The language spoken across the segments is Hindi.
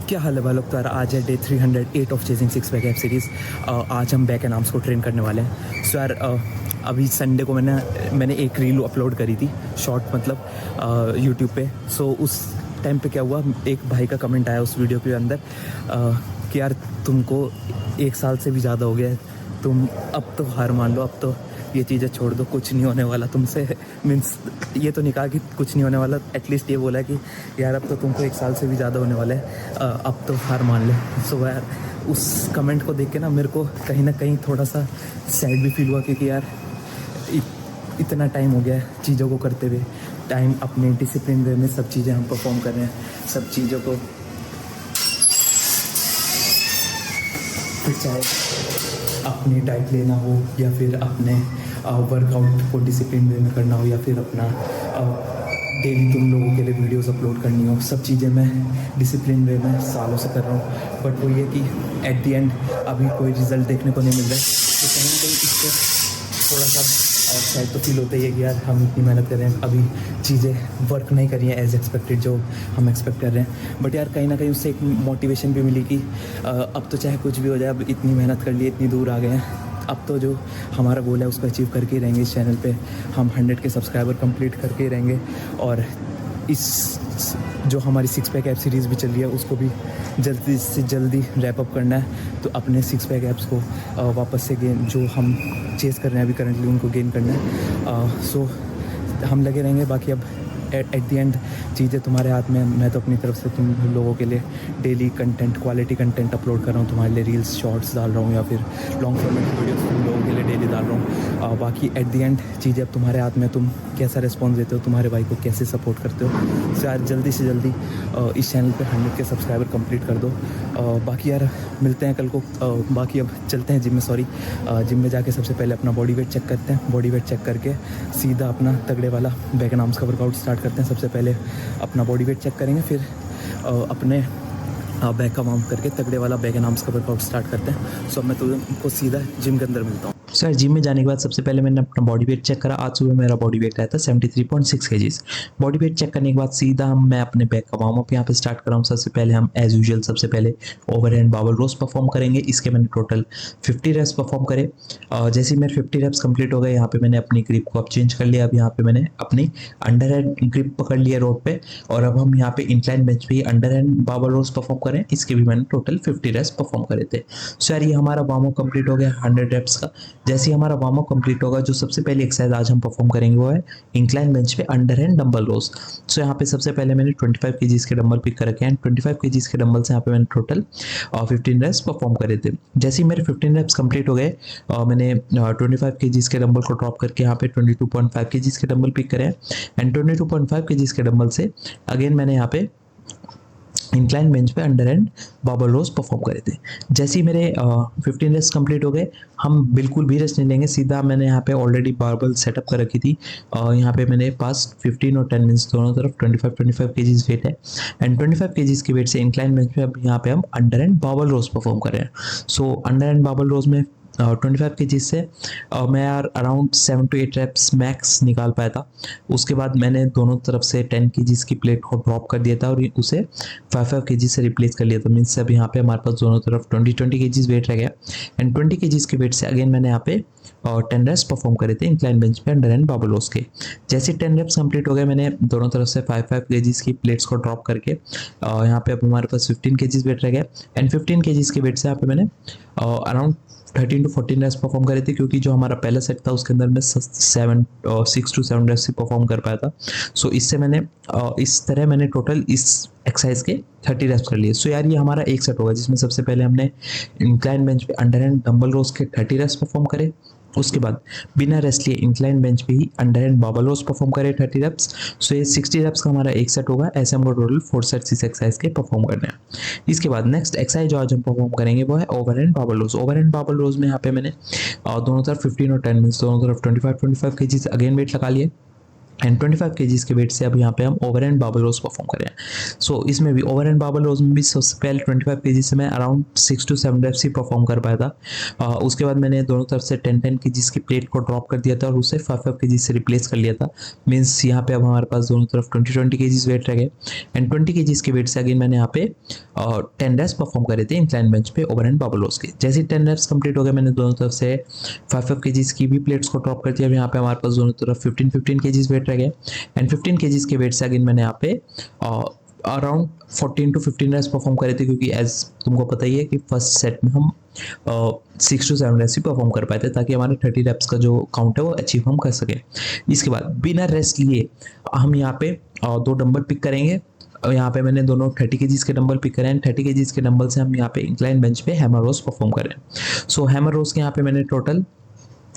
क्या हाल है भाई लोग। तो यार आज है day 308 of chasing six pack abs series. आज हम बैक एंड आर्म्स को ट्रेन करने वाले हैं। सो यार अभी संडे को मैंने एक रील अपलोड करी थी, शॉर्ट मतलब यूट्यूब पे। सो उस टाइम पे क्या हुआ, एक भाई का कमेंट आया उस वीडियो के अंदर कि यार तुमको 1 साल से भी ज़्यादा हो गया है, तुम अब तो हार मान लो, अब तो ये चीज़ें छोड़ दो, कुछ नहीं होने वाला तुमसे। मीन्स ये तो नहीं कहा कि कुछ नहीं होने वाला, एटलीस्ट ये बोला कि यार अब तो तुमको 1 साल से भी ज़्यादा होने वाला है, अब तो हार मान ले। सो यार उस कमेंट को देख के ना मेरे को कहीं ना कहीं थोड़ा सा सैड भी फील हुआ, क्योंकि यार इतना टाइम हो गया है चीज़ों को करते हुए, टाइम अपने डिसिप्लिन वे में सब चीज़ें हम परफॉर्म कर रहे हैं, सब चीज़ों को, फिर चाहे अपनी डाइट लेना हो या फिर अपने वर्कआउट को डिसिप्लिन वे में करना हो या फिर अपना डेली तुम लोगों के लिए वीडियोस अपलोड करनी हो, सब चीज़ें मैं डिसिप्लिन वे में सालों से कर रहा हूँ। बट वो ये कि एट द एंड अभी कोई रिज़ल्ट देखने को नहीं मिल रहा है, तो कहीं ना कहीं इससे थोड़ा सा शायद तो फील होता ही है कि यार हम इतनी मेहनत कर रहे हैं, अभी चीज़ें वर्क नहीं कर रही हैं एज एक्सपेक्टेड, जो हम एक्सपेक्ट कर रहे हैं। बट यार कहीं ना कहीं उससे एक मोटिवेशन भी मिली कि अब तो चाहे कुछ भी हो जाए, अब इतनी मेहनत कर ली, इतनी दूर आ गए हैं, अब तो जो हमारा गोल है उसको अचीव करके ही रहेंगे। इस चैनल पे हम 100 के सब्सक्राइबर कंप्लीट करके ही रहेंगे, और इस जो हमारी सिक्स पैक ऐप सीरीज़ भी चल रही है उसको भी जल्दी से जल्दी रैप अप करना है। तो अपने सिक्स पैक ऐप्स को वापस से गेन, जो हम चेस कर रहे हैं अभी करंटली, उनको गेन करना है। सो हम लगे रहेंगे। बाकी अब एट द एंड चीज़ें तुम्हारे हाथ में। मैं तो अपनी तरफ से तुम लोगों के लिए daily content, quality content upload कर रहा हूँ, तुम्हारे लिए रील्स, शॉर्ट्स डाल रहा हूँ या फिर लॉन्ग फॉर्मेट की वीडियोस तुम लोगों के लिए डेली डाल रहा हूँ। बाकी एट द एंड चीज़ें अब तुम्हारे हाथ में, तुम कैसा रिस्पॉन्स देते हो, तुम्हारे भाई को कैसे सपोर्ट करते हो। सो यार जल्दी से जल्दी इस चैनल पे 100 के सब्सक्राइबर कंप्लीट कर दो। बाकी यार मिलते हैं कल को। बाकी अब चलते हैं जिम में, जिम में जाके सबसे पहले अपना बॉडी वेट चेक करते हैं। बॉडी वेट चेक करके सीधा अपना तगड़े वाला बैक एंड आर्म्स का वर्कआउट स्टार्ट करते हैं। सबसे पहले अपना बॉडी वेट चेक करेंगे, फिर अपने बैक का वार्म करके तगड़े वाला बैक एंड आर्म्स का वर्कआउट स्टार्ट करते हैं। सो मैं तुमको सीधा जिम के अंदर मिलता हूँ। सर जिम में जाने के बाद सबसे पहले मैंने अपना बॉडी वेट चेक करा। आज सुबह मेरा बॉडी वेट आया था 73.6 केजीज। बॉडी वेट चेक करने के बाद सीधा मैं अपने बैक का वार्म अप यहाँ पे स्टार्ट कर रहा हूँ। सबसे पहले हम एज यूजुअल सबसे पहले ओवरहैंड बाबल रोज परफॉर्म करेंगे। इसके मैंने टोटल 50 रेप्स परफॉर्म करे। जैसे ही मेरे 50 रेप्स कंप्लीट हो गए, यहाँ पे मैंने अपनी ग्रिप को अब चेंज कर लिया। अब यहाँ पे मैंने अपनी अंडर हैंड ग्रिप पकड़ लिया रोड पे, और अब हम यहाँ पे इंक्लाइन बेंच पे ही अंडर हैंड बाबल रोज परफॉर्म करें। इसके भी मैंने टोटल 50 रेप्स परफॉर्म करे थे। सो यार ये हमारा वार्म अप कंप्लीट हो गया 100 रेप्स का। जैसे ही हमारा वार्म अप कंप्लीट होगा, जो सबसे पहली एक्सरसाइज आज हम परफॉर्म करेंगे वो है इंक्लाइन बेंच पे अंडर हैंड डंबल रोज। सो यहाँ पे सबसे पहले मैंने 25 केजीज के डंबल पिक कर रखे हैं। 25 केजीज के डंबल से यहाँ पे मैंने टोटल 15 रेप्स परफॉर्म करे थे। जैसे ही मेरे 15 रेप्स कंप्लीट हो गए, मैंने 25 केजीज के डंबल को ड्रॉप करके यहाँ पे 22.5 केजीज के डंबल पिक करे हैं। एंड 22.5 केजीज के डंबल से अगेन मैंने यहाँ पे इंक्लाइन बेंच पे under and Babal rose perform करे थे। जैसे ही मेरे 15 रेस्ट कंप्लीट हो गए, हम बिल्कुल भी रेस्ट नहीं लेंगे। सीधा मैंने यहाँ पे ऑलरेडी बारबल सेटअप कर रखी थी। यहाँ पे मेरे पास 15 और 10 मिनट्स दोनों तरफ 25 केजीज वेट है। एंड 25 केजीज के वेट से इंक्लाइन बेंच पे अब यहाँ पे हम under and Babal rose perform कर रहे हैं। सो अंडर एंड बाबल रोज में 25 केजी से मैं यार अराउंड 7 to 8 रेप्स मैक्स निकाल पाया था। उसके बाद मैंने दोनों तरफ से 10 केजीज की प्लेट को ड्रॉप कर दिया था और उसे 5 केजी से रिप्लेस कर लिया था। मीन्स अब यहाँ पे हमारे पास दोनों तरफ 20 केजीज वेट रह गया। एंड 20 केजीज के वेट से अगेन मैंने यहाँ पे 10 रेप्स परफॉर्म करे थे इंक्लाइन बेंच पे अंडर एंड बाबल रोज के। जैसे 10 रेप्स कंप्लीट हो गए, मैंने दोनों तरफ से 5 केजीज की प्लेट्स को ड्रॉप करके यहाँ पे अब हमारे पास 15 केजीज वेट रह गया। एंड 15 केजीज के वेट से यहाँ पे मैंने अराउंड 13 to 14 रेप्स परफॉर्म करे थे, क्योंकि जो हमारा पहला सेट था उसके अंदर मैं 6 to 7 रेप्स ही परफॉर्म कर पाया था। सो इससे मैंने इस तरह मैंने टोटल इस एक्सरसाइज के 30 रेप्स कर लिए। सो यार ये हमारा एक सेट होगा जिसमें सबसे पहले हमने इंक्लाइन बेंच पे अंडर हैंड डंबल रोज के 30 रेप्स परफॉर्म करे। उसके बाद बिना रेस्ट लिए इंक्लाइन बेंच पे ही अंडर हैंड बाबल रोज परफॉर्म करे 30 रेप्स। सो ये 60 रेप्स का हमारा एक सेट होगा। ऐसे हमको टोटल 4 सेट्स इस एक्सरसाइज के परफॉर्म करने हैं। इसके बाद नेक्स्ट एक्सरसाइज जो आज हम परफॉर्म करेंगे वो है ओवर हैंड बाबल रोज। ओवर हैंड बाबल रोज में यहाँ पे मैंने दोनों तरफ 15 और 10 मिनट्स दोनों तरफ 25 केजी अगेन वेट लगा लिए। एंड 25 केजीज के वेट से अब यहाँ पे हम over and Babal rose perform कर रहे हैं। सो इसमें भी ओवर एंड बाबल रोज में भी सबसे पहले 25 केजी से मैं अराउंड 6 to 7 रेप्स ही परफॉर्म कर पाया था। उसके बाद मैंने दोनों तरफ से 10 केजीज की प्लेट को ड्रॉप कर दिया था और उसे 5 केजी से रिप्लेस कर लिया था। मीन्स यहाँ पे अब हमारे पास दोनों तरफ 20 केजीज वेट रह गए। एंड 20 केजीज के वेट से अगेन मैंने यहाँ पे 10 रेप्स परफॉर्म करे थे इंक्लाइन बेंच पे ओवर एंड बाबल रोज के। जैसे 10 रेप्स कंप्लीट हो गए, मैंने दोनों तरफ से 5 केजीज की भी प्लेट्स को ड्रॉप कर दिया। यहाँ पे हमारे पास दोनों तरफ 15 केजीज वेट रह गए। एंड 15 केजीज के वेट से अगेन मैंने यहाँ पे अराउंड 14 to 15 रेप्स परफॉर्म करे थे, क्योंकि एज तुमको पता ही है कि फर्स्ट सेट में हम 6 to 7 रेप्स ही परफॉर्म कर पाए थे, ताकि हमारे 30 रेप्स का जो काउंट है वो अचीव हम कर सके। इसके बाद बिना रेस्ट लिए हम यहाँ पे 2 डंबल पिक करेंगे। यहाँ पे मैंने दोनों 30 केजीज के डंबल पिक करे हैं। 30 केजीज के डंबल से हम यहाँ पे इंक्लाइन बेंच पे हैमर रोज परफॉर्म करें। सो हैमर रोज के यहाँ पे मैंने टोटल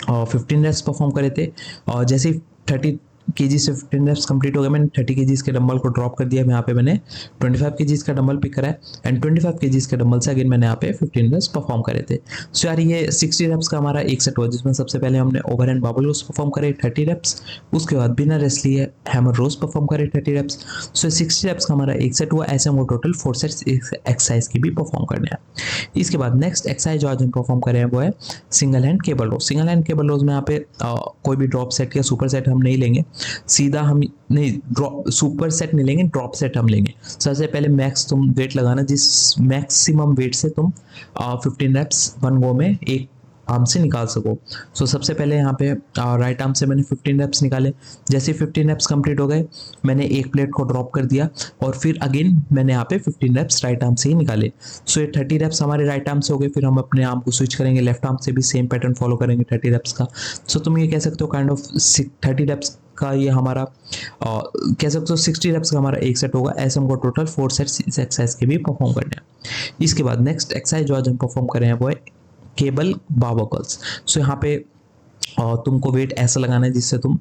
15 रेप्स परफॉर्म करे थे। और जैसे 30 केजी से 15 रेप्स कंप्लीट हो गए, मैंने 30 केजीज के डंबल को ड्रॉप कर दिया। यहाँ पे मैंने 25 केजीज का डंबल पिक करा है। एंड 25 केजीज के डंबल से अगेन मैंने यहाँ पे 15 रेप्स परफॉर्म करे थे। सो यार ये 60 रेप्स का हमारा एक सेट हुआ, जिसमें सबसे पहले हमने over and Babal rose perform करे 30 रेप्स। उसके बाद बिना रेस्ट लिए हैमर रोज परफॉर्म करे 30 रेप्स। सो 60 रेप्स का हमारा एक सेट हुआ। ऐसे हमको टोटल 4 सेट्स एक्सरसाइज की भी परफॉर्म करने हैं। इसके बाद नेक्स्ट एक्सरसाइज जो आज हम परफॉर्म कर रहे हैं वो है सिंगल हैंड केबल रोज। सिंगल हैंड केबल रोज में यहाँ पे कोई भी ड्रॉप सेट या सुपर सेट हम नहीं लेंगे, सीधा हम नहीं ड्रॉप सुपर सेट नहीं लेंगे, ड्रॉप सेट हम लेंगे। सबसे पहले मैक्स तुम वेट लगाना, जिस मैक्सिमम वेट से तुम 15 रेप्स वन गो में एक आर्म से निकाल सको। सो सबसे पहले यहाँ पे राइट आर्म से मैंने 15 रेप्स निकाले। जैसे 15 रेप्स कंप्लीट हो गए, मैंने एक प्लेट को ड्रॉप कर दिया और फिर अगेन मैंने यहाँ पे 15 रेप्स राइट आर्म से ही निकाले। सो ये 30 रेप्स हमारे राइट आर्म से हो गए। फिर हम अपने आर्म को स्विच करेंगे, लेफ्ट आर्म से भी सेम पैटर्न फॉलो करेंगे 30 रेप्स का। सो तुम ये कह सकते हो काइंड ऑफ 30 रेप्स का ये हमारा कह सकते हो 60 रेप्स का हमारा एक सेट होगा। ऐसे हमको टोटल 4 सेट्स इस एक्सरसाइज के भी परफॉर्म करने हैं। इसके बाद नेक्स्ट एक्सरसाइज जो आज हम परफॉर्म कर रहे हैं वो है केबल बाबा कर्ल्स। सो यहाँ पे तुमको वेट ऐसा लगाना है जिससे तुम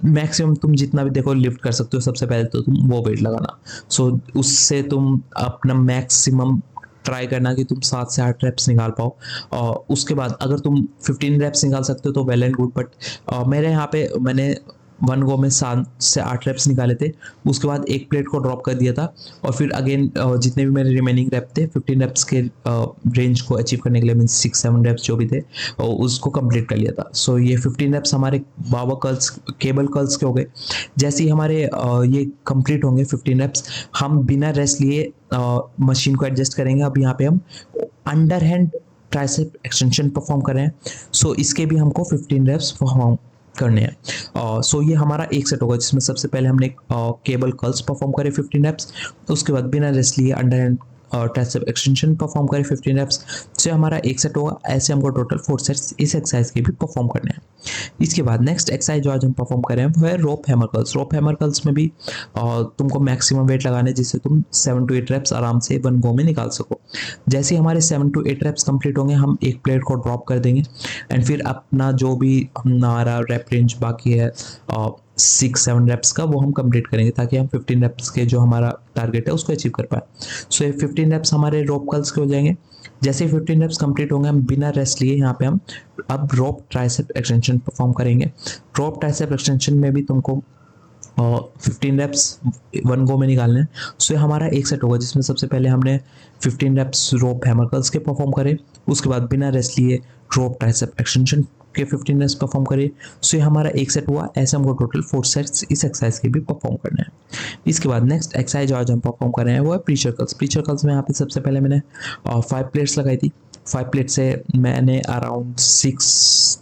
मैक्सिमम तुम जितना भी देखो लिफ्ट कर सकते हो। सबसे पहले तो तुम वो वेट लगाना। सो उससे तुम अपना मैक्सिमम ट्राई करना कि तुम 7 से 8 रेप्स निकाल पाओ। और उसके बाद अगर तुम 15 रेप्स निकाल सकते हो तो वेल एंड गुड। बट मेरे यहाँ पे मैंने वन गो में 7 से 8 रेप्स निकाले थे। उसके बाद एक प्लेट को ड्रॉप कर दिया था और फिर अगेन जितने भी मेरे रिमेनिंग रेप थे 15 रेप्स के रेंज को अचीव करने के लिए मीन्स 6-7 रेप्स जो भी थे उसको कंप्लीट कर लिया था। सो ये 15 रेप्स हमारे बाबा कर्ल्स केबल कर्ल्स के हो गए। जैसे ही हमारे ये कंप्लीट होंगे 15 रेप्स, हम बिना रेस्ट लिए मशीन को एडजस्ट करेंगे। अब यहाँ पे हम under hand tricep extension perform कर रहे हैं। सो इसके भी हमको 15 रेप्स परफॉर्म करने हैं। सो ये हमारा एक सेट होगा, जिसमें सबसे पहले हमने केबल कर्ल्स परफॉर्म करे 15 रेप्स। उसके बाद बिना रेस्ट लिए under hand tricep extension perform करे 15 रेप्स से हमारा एक सेट होगा। ऐसे हमको टोटल 4 सेट्स इस एक्सरसाइज के भी परफॉर्म करने हैं। इसके बाद नेक्स्ट एक्सरसाइज जो आज हम परफॉर्म कर रहे हैं वो है रोप हैमर कर्ल्स। रोप हैमर कर्ल्स में भी तुमको मैक्सिमम वेट लगाना है जिससे तुम 7 to 8 रेप्स आराम से वन गो में निकाल सको। जैसे हमारे 7 to 8 रेप्स कंप्लीट होंगे, हम एक प्लेट को ड्रॉप कर देंगे एंड फिर अपना जो भी हमारा रेप रेंज बाकी है 6-7 रेप्स का वो हम कंप्लीट करेंगे, ताकि हम 15 रेप्स के जो हमारा टारगेट है उसको अचीव कर पाए। सो ये 15 रेप्स हमारे रोप कर्ल्स के हो जाएंगे। जैसे 15 रेप्स कंप्लीट होंगे, हम बिना रेस्ट लिए यहाँ पे हम अब रोप ट्राइसेप एक्सटेंशन परफॉर्म करेंगे। रोप ट्राइसेप एक्सटेंशन में भी तुमको 15 रेप्स वन गो में निकालने हैं। सो ये हमारा एक सेट होगा, जिसमें सबसे पहले हमने 15 रेप्स रोप हैमर कर्ल्स के परफॉर्म करे। उसके बाद बिना रेस्ट लिए रोप ट्राइसेप एक्सटेंशन के 15 रेप्स परफॉर्म करिए। सो ये हमारा एक सेट हुआ। ऐसे हमको टोटल 4 सेट्स इस एक्सरसाइज के भी परफॉर्म करने हैं। इसके बाद नेक्स्ट एक्सरसाइज जो आज हम परफॉर्म कर रहे हैं वो है प्रीचर कर्ल्स। प्रीचर कर्ल्स में यहाँ पे सबसे पहले मैंने 5 प्लेट्स लगाई थी। 5 प्लेट से मैंने अराउंड 6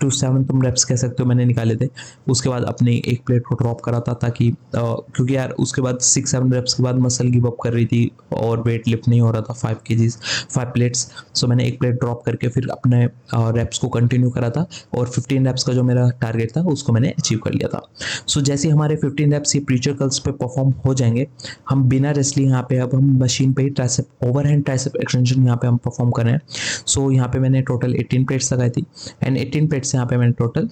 to 7 तुम रेप्स कह सकते हो मैंने निकाले थे। उसके बाद अपनी एक प्लेट को ड्रॉप करा था, ताकि क्योंकि यार उसके बाद 6-7 रेप्स के बाद मसल गिव अप कर रही थी और वेट लिफ्ट नहीं हो रहा था 5 केजीज 5 प्लेट्स। सो मैंने एक प्लेट ड्रॉप करके फिर अपने रेप्स को कंटिन्यू करा था और 15 रेप्स का जो मेरा टारगेट था उसको मैंने अचीव कर लिया था। सो जैसे हमारे 15 रेप्स ये प्रीचर कर्ल्स पे परफॉर्म हो जाएंगे, हम बिना रेस्ट लिए यहाँ पे अब हम मशीन पे ही tricep overhand tricep extension यहाँ पे हम परफॉर्म कर रहे हैं। सो यहाँ पे मैंने टोटल 18 प्लेट्स लगाई थी एंड 18 प्लेट्स यहाँ पे मैंने टोटल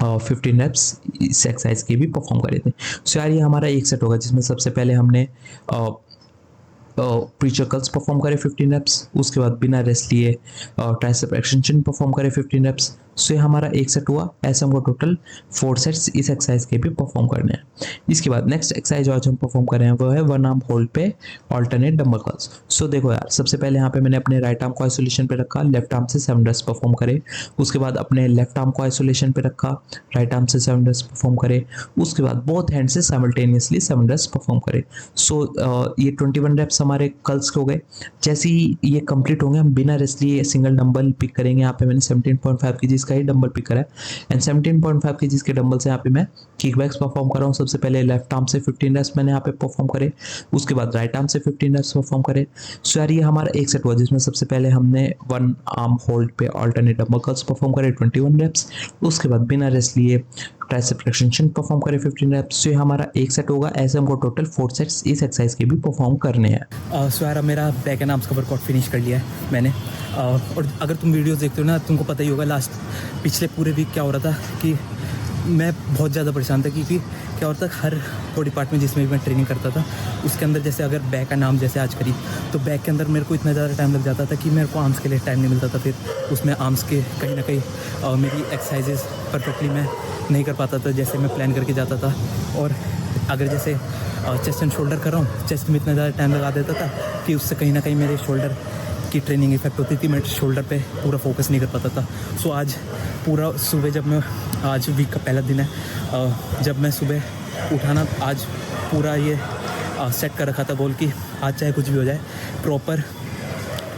15 रेप्स इस एक्सरसाइज के भी परफॉर्म करे थे। सो यार ये हमारा एक सेट होगा, जिसमें सबसे पहले हमने प्रीचर कर्ल्स परफॉर्म करें 15 रेप्स, उसके बाद बिना रेस्ट लिए ट्राइसेप एक्सटेंशन परफॉर्म करें 15 रेप्स। सो ये हमारा एक सेट हुआ। ऐसे हमको टोटल 4 सेट्स इस एक्सरसाइज के भी परफॉर्म करने हैं। इसके बाद नेक्स्ट एक्सरसाइज आज हम परफॉर्म कर रहे हैं वो है वन आर्म होल्ड पे ऑल्टरनेट डंबल कर्ल्स। सो देखो यार, सबसे पहले यहाँ पे मैंने अपने राइट आर्म को आइसोलेशन पे रखा, लेफ्ट आर्म से 7 रेप्स परफॉर्म करे। उसके बाद अपने लेफ्ट आर्म को आइसोलेशन पे रखा, राइट आर्म से 7 रेप्स परफॉर्म करे। उसके बाद बोथ हैंड से साइमल्टेनियसली 7 रेप्स परफॉर्म करे। सो ये 21 रेप्स हमारे कर्ल्स के हो गए। जैसे ही ये कंप्लीट होंगे हम बिना रेस्ट लिए सिंगल डंबल पिक करेंगे। यहाँ पे मैंने 17.5 kg का ही डंबल पिक करा है एंड 17.5 kg के डंबल से यहाँ पे मैं किक बैक्स परफॉर्म कर रहा हूँ। सबसे पहले लेफ्ट आर्म से 15 रेप्स मैंने यहाँ पे परफॉर्म करे, उसके बाद राइट आर्म से 15 रेप्स परफॉर्म करे। सो यार ये हमारा एक सेट हुआ जिसमें सबसे पहले हमने वन आर्म होल्ड पे ऑल्टरनेट डंबल कर्ल्स परफॉर्म करे 21 रेप्स, उसके बाद बिना रेस्ट लिए ट्राइसेप एक्सटेंशन परफॉर्म करे 15 रेप्स। सो ये हमारा एक सेट होगा। ऐसे हमको टोटल 4 सेट्स इस एक्सरसाइज के भी परफॉर्म करने हैं। सो यार मेरा बैक एंड आर्म्स का वर्कआउट फिनिश कर लिया है मैंने। और अगर तुम वीडियोस देखते हो ना तुमको पता ही होगा लास्ट पिछले पूरे वीक क्या हो रहा था कि मैं बहुत ज़्यादा परेशान था, क्योंकि क्या होता था हर बॉडी पार्ट में जिसमें भी मैं ट्रेनिंग करता था उसके अंदर जैसे अगर बैक एंड आर्म जैसे आज करी तो बैक के अंदर मेरे को इतना ज़्यादा टाइम लग जाता था कि मेरे को आर्म्स के लिए टाइम नहीं मिलता था। फिर उसमें आर्म्स के कहीं ना कहीं मेरी एक्सरसाइजेस परफेक्टली मैं नहीं कर पाता था जैसे मैं प्लान करके जाता था। और अगर जैसे चेस्ट एंड शोल्डर कर रहा हूँ, चेस्ट में इतना ज़्यादा टाइम लगा देता था कि उससे कहीं ना कहीं मेरे शोल्डर की ट्रेनिंग इफेक्ट होती थी, मैं शोल्डर पे पूरा फोकस नहीं कर पाता था। सो आज पूरा सुबह जब मैं, आज वीक का पहला दिन है, जब मैं सुबह उठा ना आज पूरा ये सेट कर रखा था गोल कि आज चाहे कुछ भी हो जाए प्रॉपर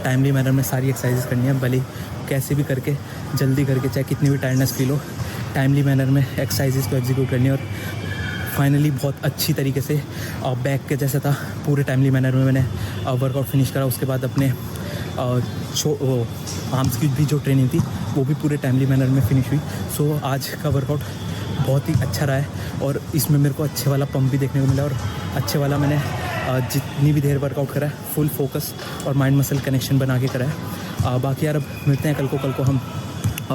टाइमली मैनर में सारी एक्सरसाइजेस करनी है, भले कैसे भी करके जल्दी करके चाहे कितनी भी टायर्डनेस फील हो टाइमली मैनर में एक्सरसाइजेस को एग्जीक्यूट करनी है। और फाइनली बहुत अच्छी तरीके से बैक के जैसा था पूरे टाइमली मैनर में मैंने वर्कआउट फिनिश करा। उसके बाद अपने आर्म्स की भी जो ट्रेनिंग थी वो भी पूरे टाइमली मैनर में फिनिश हुई। सो आज का वर्कआउट बहुत ही अच्छा रहा है और इसमें मेरे को अच्छे वाला पंप भी देखने को मिला और अच्छे वाला मैंने जितनी भी देर वर्कआउट करा है फुल फोकस और माइंड मसल कनेक्शन बना के करा है। बाकी यार अब मिलते हैं कल को हम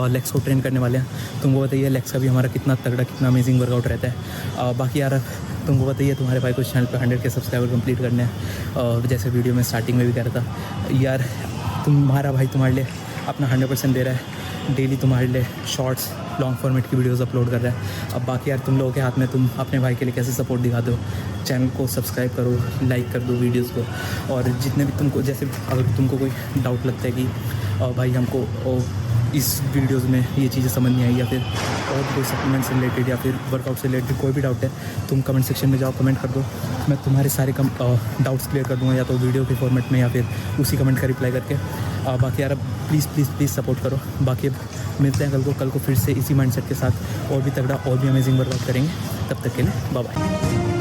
लेग्स को ट्रेन करने वाले हैं। तुमको बताइए लेग्स का भी हमारा कितना तगड़ा कितना अमेजिंग वर्कआउट रहता है। बाकी यार तुमको बताइए तुम्हारे भाई को चैनल पे 100 के सब्सक्राइबर कंप्लीट करने हैं। जैसे वीडियो में स्टार्टिंग में भी कह रहा था यार तुम्हारा भाई तुम्हारे लिए अपना 100% दे रहा है, डेली तुम्हारे लिए शॉर्ट्स लॉन्ग फॉर्मेट की वीडियोस अपलोड कर रहा है। अब बाकी यार तुम लोगों के हाथ में, तुम अपने भाई के लिए कैसे सपोर्ट दिखाते हो। चैनल को सब्सक्राइब करो, लाइक कर दो वीडियोस को, और जितने भी तुमको जैसे अगर तुमको कोई डाउट लगता है कि भाई हमको इस वीडियोज़ में ये चीज़ें समझ नहीं आई या फिर और कोई सप्लीमेंट से रिलेटेड या फिर वर्कआउट से रिलेटेड कोई भी डाउट है, तुम कमेंट सेक्शन में जाओ, कमेंट कर दो, मैं तुम्हारे सारे डाउट्स क्लियर कर दूँगा, या तो वीडियो के फॉर्मेट में या फिर उसी कमेंट का रिप्लाई करके। बाकी यार अब प्लीज़ सपोर्ट करो। बाकी अब मिलते हैं कल को फिर से इसी माइंडसेट के साथ और भी तगड़ा और भी अमेजिंग वर्कआउट करेंगे। तब तक के लिए बाय बाय।